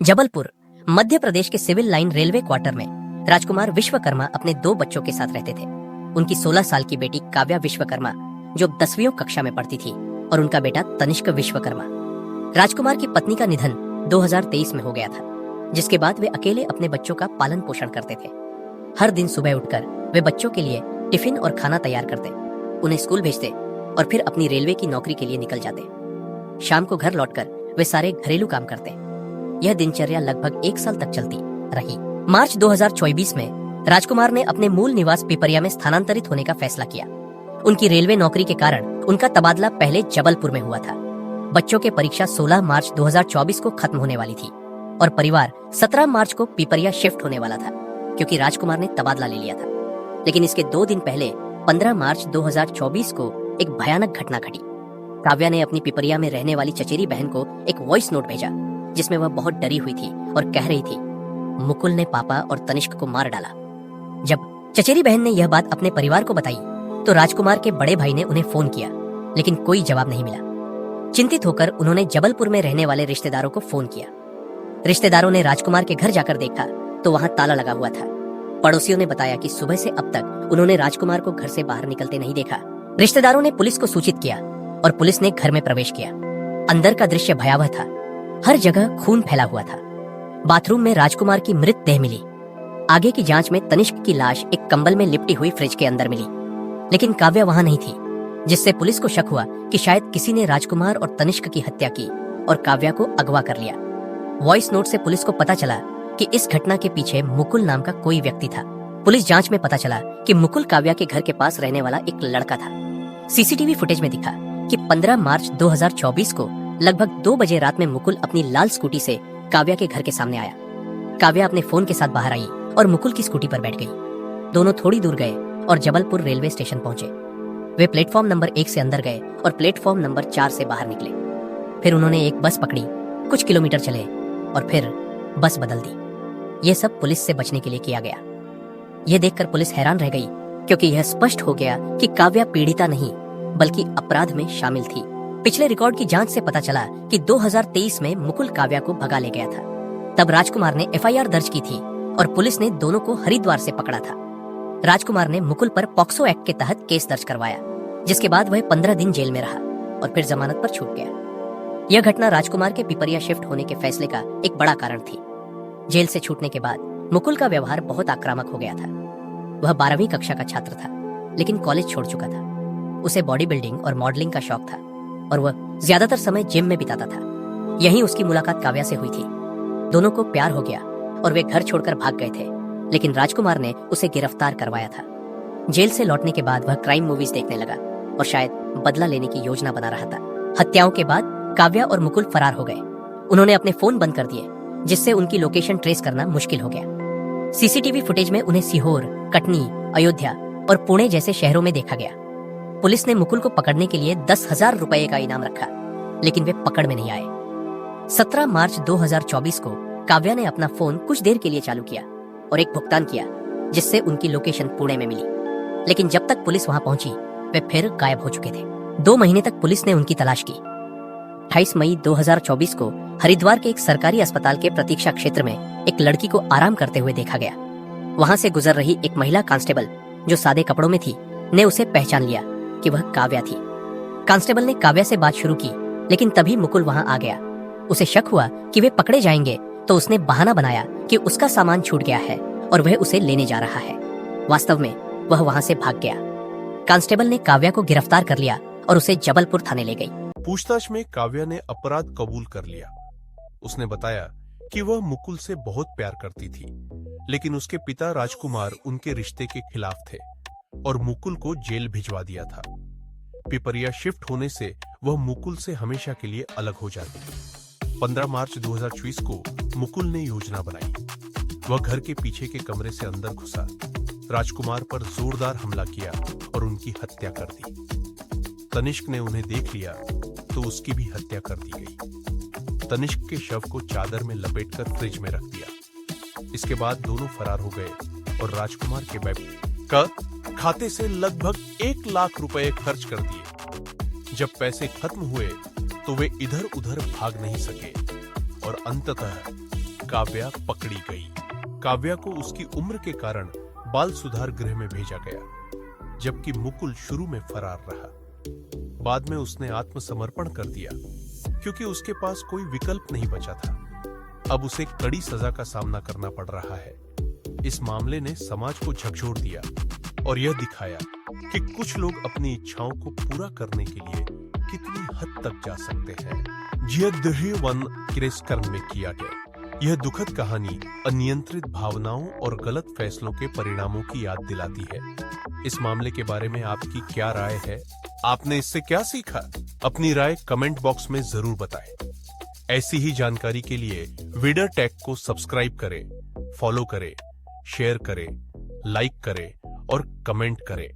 जबलपुर मध्य प्रदेश के civil line railway quarter में राजकुमार विश्वकर्मा अपने 2 बच्चों के साथ रहते थे। उनकी 16 साल की बेटी काव्या विश्वकर्मा जो 10वीं कक्षा में पढ़ती थी और उनका बेटा तनिष्क विश्वकर्मा। राजकुमार की पत्नी का निधन 2023 में हो गया था, जिसके बाद वे अकेले अपने बच्चों का पालन पोषण करते थे। हर दिन सुबह उठकर वे बच्चों के लिए टिफिन और खाना तैयार करते, उन्हें स्कूल भेजते और फिर अपनी रेलवे की नौकरी के लिए निकल जाते। शाम को घर लौटकर वे सारे घरेलू काम करते। यह दिनचर्या लगभग 1 साल तक चलती रही। मार्च 2024 में राजकुमार ने अपने मूल निवास पिपरिया में स्थानांतरित होने का फैसला किया। उनकी रेलवे नौकरी के कारण उनका तबादला पहले जबलपुर में हुआ था। बच्चों के परीक्षा 16 मार्च 2024 को खत्म होने वाली थी और परिवार 17 मार्च को पिपरिया शिफ्ट होने वाला था, क्योंकि राजकुमार ने तबादला ले लिया था। लेकिन इसके 2 दिन पहले 15 मार्च 2024 को एक भयानक घटना घटी। काव्या ने अपनी पिपरिया में रहने वाली चचेरी बहन को एक वॉइस नोट भेजा, जिसमें वह बहुत डरी हुई थी और कह रही थी, मुकुल ने पापा और तनिष्क को मार डाला। जब चचेरी बहन ने यह बात अपने परिवार को बताई तो राजकुमार के बड़े भाई ने उन्हें फोन किया, लेकिन कोई जवाब नहीं मिला। चिंतित होकर उन्होंने जबलपुर में रहने वाले रिश्तेदारों को फोन किया। रिश्तेदारों ने राजकुमार के घर जाकर देखा तो वहां ताला लगा हुआ था। पड़ोसियों ने बताया कि सुबह से अब तक उन्होंने राजकुमार को घर से बाहर निकलते नहीं देखा। रिश्तेदारों ने पुलिस को सूचित किया और पुलिस ने घर में प्रवेश किया। अंदर का दृश्य भयावह था। हर जगह खून फैला हुआ था। बाथरूम में राजकुमार की मृत देह मिली। आगे की जांच में तनिष्क की लाश एक कंबल में लिपटी हुई फ्रिज के अंदर मिली, लेकिन काव्या वहां नहीं थी, जिससे पुलिस को शक हुआ कि शायद किसी ने राजकुमार और तनिष्क की हत्या की और काव्या को अगवा कर लिया। वॉइस नोट से पुलिस को पता चला कि इस घटना के पीछे मुकुल नाम का कोई व्यक्ति था। पुलिस जांच में पता चला कि मुकुल काव्या के घर के पास रहने वाला एक लड़का था। सीसीटीवी फुटेज में दिखा कि 15 मार्च 2024 को लगभग 2 बजे रात में मुकुल अपनी लाल स्कूटी से काव्या के घर के सामने आया। काव्या अपने फोन के साथ बाहर आई और मुकुल की स्कूटी पर बैठ गई। दोनों थोड़ी दूर गए और जबलपुर रेलवे स्टेशन पहुंचे। वे प्लेटफॉर्म नंबर 1 से अंदर गए और प्लेटफॉर्म नंबर 4 से बाहर निकले। फिर उन्होंने एक बस पकड़ी, कुछ किलोमीटर चले और फिर बस बदल दी। यह सब पुलिस से बचने के लिए किया गया। यह देखकर पुलिस हैरान रह गई, क्योंकि यह स्पष्ट हो गया कि काव्या पीड़िता नहीं बल्कि अपराध में शामिल थी। पिछले रिकॉर्ड की जांच से पता चला कि 2023 में मुकुल काव्या को भगा ले गया था। तब राजकुमार ने एफआईआर दर्ज की थी और पुलिस ने दोनों को हरिद्वार से पकड़ा था। राजकुमार ने मुकुल पर पॉक्सो एक्ट के तहत केस दर्ज करवाया, जिसके बाद वह 15 दिन जेल में रहा और फिर जमानत पर छूट गया। यह घटना राजकुमार के पिपरिया शिफ्ट होने के फैसले का एक बड़ा कारण थी। जेल से छूटने के बाद मुकुल का व्यवहार बहुत आक्रामक हो गया था। वह 12वीं कक्षा का छात्र था, लेकिन कॉलेज छोड़ चुका था। उसे बॉडी बिल्डिंग और मॉडलिंग का शौक था और वह ज्यादातर समय जिम में बिताता था। यहीं उसकी मुलाकात काव्या से हुई थी। दोनों को प्यार हो गया और वे घर छोड़कर भाग गए थे, लेकिन राजकुमार ने उसे गिरफ्तार करवाया था। जेल से लौटने के बाद वह क्राइम मूवीज देखने लगा और शायद बदला लेने की योजना बना रहा था। हत्याओं के बाद काव्या और मुकुल फरार हो गए। उन्होंने अपने फोन बंद कर दिए, जिससे उनकी लोकेशन ट्रेस करना मुश्किल हो गया। सीसीटीवी फुटेज में उन्हें सीहोर, कटनी, अयोध्या और पुणे जैसे शहरों में देखा गया। पुलिस ने मुकुल को पकड़ने के लिए 10,000 रुपए का इनाम रखा, लेकिन वे पकड़ में नहीं आए। 17 मार्च 2024 को काव्या ने अपना फोन कुछ देर के लिए चालू किया और एक भुगतान किया, जिससे उनकी लोकेशन पुणे में मिली। लेकिन जब तक पुलिस वहां पहुंची, वे फिर गायब हो चुके थे। 2 महीने तक पुलिस ने उनकी तलाश की। 28 मई 2024 को हरिद्वार के एक सरकारी अस्पताल के प्रतीक्षा क्षेत्र में एक लड़की को आराम करते हुए देखा गया। वहां से गुजर रही एक महिला कांस्टेबल, जो सादे कपड़ों में थी, ने उसे पहचान लिया कि वह काव्या थी। कांस्टेबल ने काव्या से बात शुरू की, लेकिन तभी मुकुल वहां आ गया। उसे शक हुआ कि वे पकड़े जाएंगे, तो उसने बहाना बनाया कि उसका सामान छूट गया है और वह उसे लेने जा रहा है। वास्तव में वह वहां से भाग गया। कांस्टेबल ने काव्या को गिरफ्तार कर लिया और उसे जबलपुर थाने ले गई। पूछताछ में काव्या ने अपराध कबूल कर लिया। उसने बताया कि वह मुकुल से बहुत प्यार करती थी, लेकिन उसके पिता राजकुमार उनके रिश्ते के खिलाफ थे और मुकुल को जेल भिजवा दिया था। पिपरिया शिफ्ट होने से वह मुकुल से हमेशा के लिए अलग हो जाती। 15 मार्च 2024 को मुकुल ने योजना बनाई। वह घर के पीछे के कमरे से अंदर घुसा, राजकुमार पर जोरदार हमला किया और उनकी हत्या कर दी। तनिष्क ने उन्हें देख लिया तो उसकी भी हत्या कर दी गई। तनिष्क के शव को चादर में लपेटकर फ्रिज में रख दिया। इसके बाद दोनों फरार हो गए और राजकुमार के बैंक का खाते से लगभग 1 लाख रुपए खर्च कर दिए। जब पैसे खत्म हुए तो वे इधर उधर भाग नहीं सके और अंततः काव्या पकड़ी गई। काव्या को उसकी उम्र के कारण बाल सुधार गृह में भेजा गया, जबकि मुकुल शुरू में फरार रहा। बाद में उसने आत्मसमर्पण कर दिया क्योंकि उसके पास कोई विकल्प नहीं बचा था। अब उसे कड़ी सजा का सामना करना पड़ रहा है। इस मामले ने समाज को झकझोर दिया और यह दिखाया कि कुछ लोग अपनी इच्छाओं को पूरा करने के लिए कितनी हद तक जा सकते हैं। जियदृवन किरेस्कर्म में किया गया यह दुखद कहानी अनियंत्रित भावनाओं और गलत फैसलों के परिणामों की याद दिलाती है। इस मामले के बारे में आपकी क्या राय है? आपने इससे क्या सीखा? अपनी राय कमेंट बॉक्स में जरूर बताएं। ऐसी ही जानकारी के लिए विडर टेक को सब्सक्राइब करें, फॉलो करें, शेयर करें, लाइक करें और कमेंट करें।